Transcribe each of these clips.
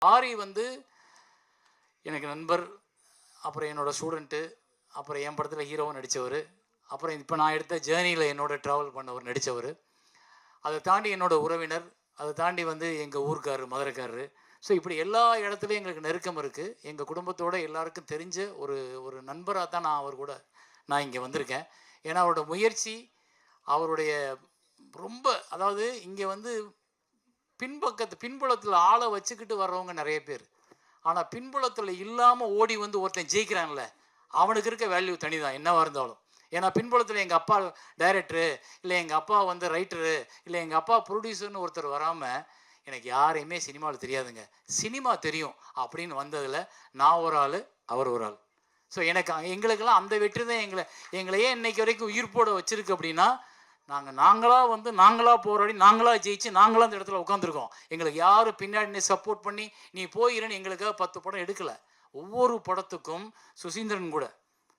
ஆரி வந்து எனக்கு நண்பர், அப்புறம் என்னோடய ஸ்டூடெண்ட்டு, அப்புறம் என் படத்தில் ஹீரோவும் நடித்தவர், அப்புறம் இப்போ நான் எடுத்த ஜேர்னியில் என்னோட ட்ராவல் பண்ணவர் நடித்தவர், அதை தாண்டி என்னோட உறவினர், அதை தாண்டி வந்து எங்கள் ஊருக்காரரு, மதுரைக்காரரு. ஸோ இப்படி எல்லா இடத்துலையும் எங்களுக்கு நெருக்கம் இருக்குது. எங்கள் குடும்பத்தோடு எல்லாருக்கும் தெரிஞ்ச ஒரு ஒரு நண்பராக தான் நான் இங்கே வந்திருக்கேன். ஏன்னா அவரோட முயற்சி, அவருடைய ரொம்ப, அதாவது இங்கே வந்து பின்புலத்தில் ஆளை வச்சுக்கிட்டு வர்றவங்க நிறைய பேர். ஆனால் பின்புலத்தில் இல்லாமல் ஓடி வந்து ஒருத்தன் ஜெயிக்கிறான்ல, அவனுக்கு இருக்க வேல்யூ தனி தான் என்னவாக இருந்தாலும். ஏன்னா பின்புலத்தில் எங்கள் அப்பா டைரக்டரு, இல்லை எங்கள் அப்பா வந்து ரைட்டரு, இல்லை எங்கள் அப்பா ப்ரொடியூசர்னு ஒருத்தர் வராமல் எனக்கு யாரையுமே சினிமாவில் தெரியாதுங்க. சினிமா தெரியும் அப்படின்னு வந்ததில் நான் ஒரு ஆள், அவர் ஒரு ஆள். ஸோ எங்களுக்கெல்லாம் அந்த வெற்றி தான் எங்களையே இன்னைக்கு வரைக்கும் உயிர்ப்போட வச்சுருக்கு. அப்படின்னா நாங்களாக போராடி, நாங்களாக ஜெயிச்சு, நாங்களாக அந்த இடத்துல உட்காந்துருக்கோம். எங்களுக்கு யாரும் பின்னாடி சப்போர்ட் பண்ணி நீ போயிடுன்னு எங்களுக்காக 10 படம் எடுக்கலை. ஒவ்வொரு படத்துக்கும்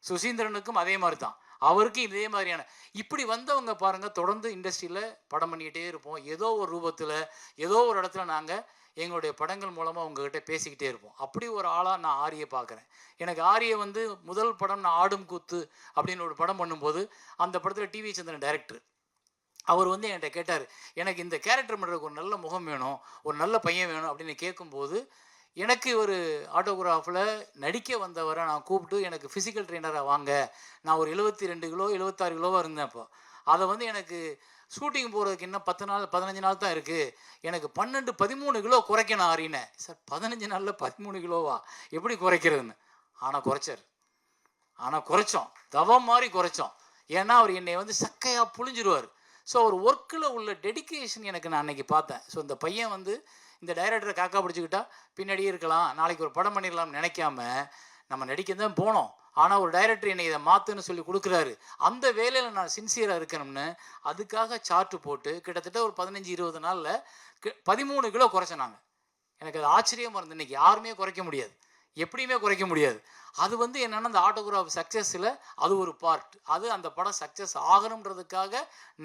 சுசீந்திரனுக்கும் அதே மாதிரி தான், அவருக்கும் இதே மாதிரியான இப்படி வந்தவங்க பாருங்கள், தொடர்ந்து இண்டஸ்ட்ரியில் படம் பண்ணிக்கிட்டே இருப்போம். ஏதோ ஒரு ரூபத்தில், ஏதோ ஒரு இடத்துல நாங்கள் எங்களுடைய படங்கள் மூலமாக உங்ககிட்ட பேசிக்கிட்டே இருப்போம். அப்படி ஒரு ஆளாக நான் ஆரியை பார்க்குறேன். எனக்கு ஆரியை வந்து முதல் படம் நான் ஆடும் கூத்து அப்படின்னு ஒரு படம் பண்ணும்போது, அந்த படத்தில் டிவி சந்திரன் டைரக்டர், அவர் வந்து என்கிட்ட கேட்டார், எனக்கு இந்த கேரக்டர் பண்ணுறதுக்கு ஒரு நல்ல முகம் வேணும், ஒரு நல்ல பையன் வேணும் அப்படின்னு கேட்கும்போது, எனக்கு ஒரு ஆட்டோகிராஃபில் நடிக்க வந்தவரை நான் கூப்பிட்டு, எனக்கு ஃபிசிக்கல் ட்ரெயினராக வாங்க, நான் ஒரு 72 கிலோ 76 கிலோவாக இருந்தேன். அப்போ அதை வந்து எனக்கு ஷூட்டிங் போகிறதுக்கு இன்னும் 10 நாள் 15 நாள் தான் இருக்குது, எனக்கு 12-13 கிலோ குறைக்கணும் ஆறினேன். சார் 15 நாளில் 13 கிலோவா எப்படி குறைக்கிறதுன்னு. ஆனால் குறைச்சோம், தவம் மாதிரி குறைச்சோம். ஏன்னா அவர் என்னை வந்து சக்கையாக புழிஞ்சிருவார். ஸோ அவர் ஒர்க்கில் உள்ள டெடிக்கேஷன் எனக்கு நான் அன்றைக்கி பார்த்தேன். ஸோ இந்த பையன் வந்து இந்த டைரக்டரை காக்கா பிடிச்சிக்கிட்டா பின்னாடியே இருக்கலாம், நாளைக்கு ஒரு படம் பண்ணிடலாம்னு நினைக்காம நம்ம நடிக்க தான் போனோம். ஆனால் ஒரு டைரக்டர் என்னை இதை மாற்றுன்னு சொல்லி கொடுக்குறாரு, அந்த வேலையில் நான் சின்சியராக இருக்கணும்னு அதுக்காக சார்ட்டு போட்டு கிட்டத்தட்ட ஒரு 15-20 நாளில் 13 கிலோ குறைச்சோம். எனக்கு அது ஆச்சரியமாக இருந்தது. இன்றைக்கி யாருமே குறைக்க முடியாது, எப்படியுமே குறைக்க முடியாது. அது வந்து என்னென்னா, அந்த ஆட்டோகிராஃப் சக்ஸஸில் அது ஒரு பார்ட். அது அந்த படம் சக்ஸஸ் ஆகணுன்றதுக்காக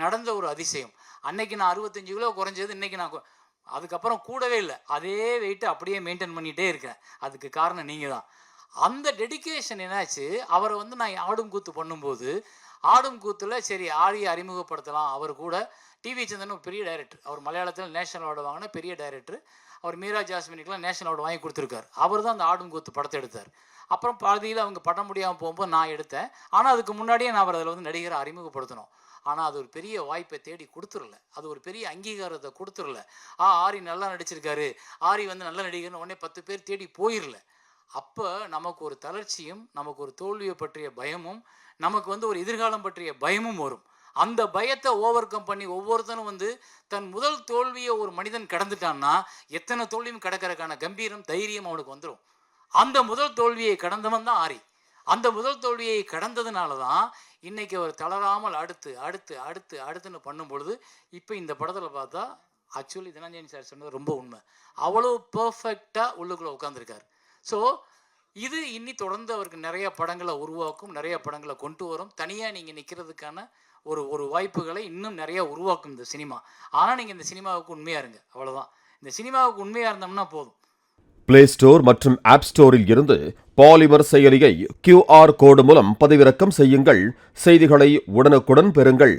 நடந்த ஒரு அதிசயம். அன்னைக்கு நான் 65 கிலோ குறைஞ்சது, இன்றைக்கி நான் அதுக்கப்புறம் கூடவே இல்லை, அதே வெயிட்டை அப்படியே மெயின்டைன் பண்ணிகிட்டே இருக்கேன். அதுக்கு காரணம் நீங்கள் தான். அந்த டெடிக்கேஷன் என்னாச்சு, அவரை வந்து நான் ஆடும் கூத்து பண்ணும்போது, ஆடும் கூத்தில் சரி ஆரியை அறிமுகப்படுத்தலாம். அவர் கூட டிவி சந்திரன் பெரிய டைரக்டர், அவர் மலையாளத்தில் நேஷனல் அவார்டு வாங்கின பெரிய டைரக்டர். அவர் மீரா ஜாஸ்மினுக்கெலாம் நேஷனல் அவார்டு வாங்கி கொடுத்துருக்காரு. அவர் தான் அந்த ஆடும் கூத்து படத்தை எடுத்தார். அப்புறம் பாதியில் அவங்க பட முடியாமல் போகும்போது நான் எடுத்தேன். ஆனால் அதுக்கு முன்னாடியே நான் அவர் அதில் வந்து நடிகரை அறிமுகப்படுத்தணும். ஆனால் அது ஒரு பெரிய வாய்ப்பை தேடி கொடுத்துடல, அது ஒரு பெரிய அங்கீகாரத்தை கொடுத்துடல. ஆரி நல்லா நடிச்சிருக்காரு, ஆரி வந்து நல்ல நடிகர்னு உடனே 10 பேர் தேடி போயிடல. அப்போ நமக்கு ஒரு தளர்ச்சியும், நமக்கு ஒரு தோல்வியை பற்றிய பயமும், நமக்கு வந்து ஒரு எதிர்காலம் பற்றிய பயமும் வரும். அந்த பயத்தை ஓவர் கம் பண்ணி ஒவ்வொருத்தனும் வந்து தன் முதல் தோல்வியை ஒரு மனிதன் கடந்துட்டான்னா எத்தனை தோல்வியும் கடக்கிறதுக்கான கம்பீரம், தைரியம் அவனுக்கு வந்துடும். அந்த முதல் தோல்வியை கடந்தவன் தான் ஆரி. அந்த முதல் தோல்வியை கடந்ததுனால தான் இன்னைக்கு அவர் தளராமல் அடுத்துன்னு பண்ணும் பொழுது, இப்போ இந்த படத்தில் பார்த்தா ஆக்சுவலி தனஞ்சயன் சார் சொன்னது ரொம்ப உண்மை. அவ்வளோ பர்ஃபெக்டாக உள்ளுக்குள்ளே உட்காந்துருக்காரு. ஸோ இது இன்னி தொடர்ந்து அவருக்கு நிறைய படங்களை உருவாக்கும், நிறைய படங்களை கொண்டு வரும். தனியாக நீங்கள் நிற்கிறதுக்கான ஒரு வாய்ப்புகளை இன்னும் நிறைய உருவாக்கும் இந்த சினிமா. ஆனால் நீங்கள் இந்த சினிமாவுக்கு உண்மையாக இருங்க, அவ்வளோதான். இந்த சினிமாவுக்கு உண்மையாக இருந்தோம்னா போதும். பிளே ஸ்டோர் மற்றும் ஆப் ஸ்டோரில் இருந்து பாலிமர் செயலியை QR கோடு மூலம் பதிவிறக்கம் செய்யுங்கள். செய்திகளை உடனுக்குடன் பெறுங்கள்.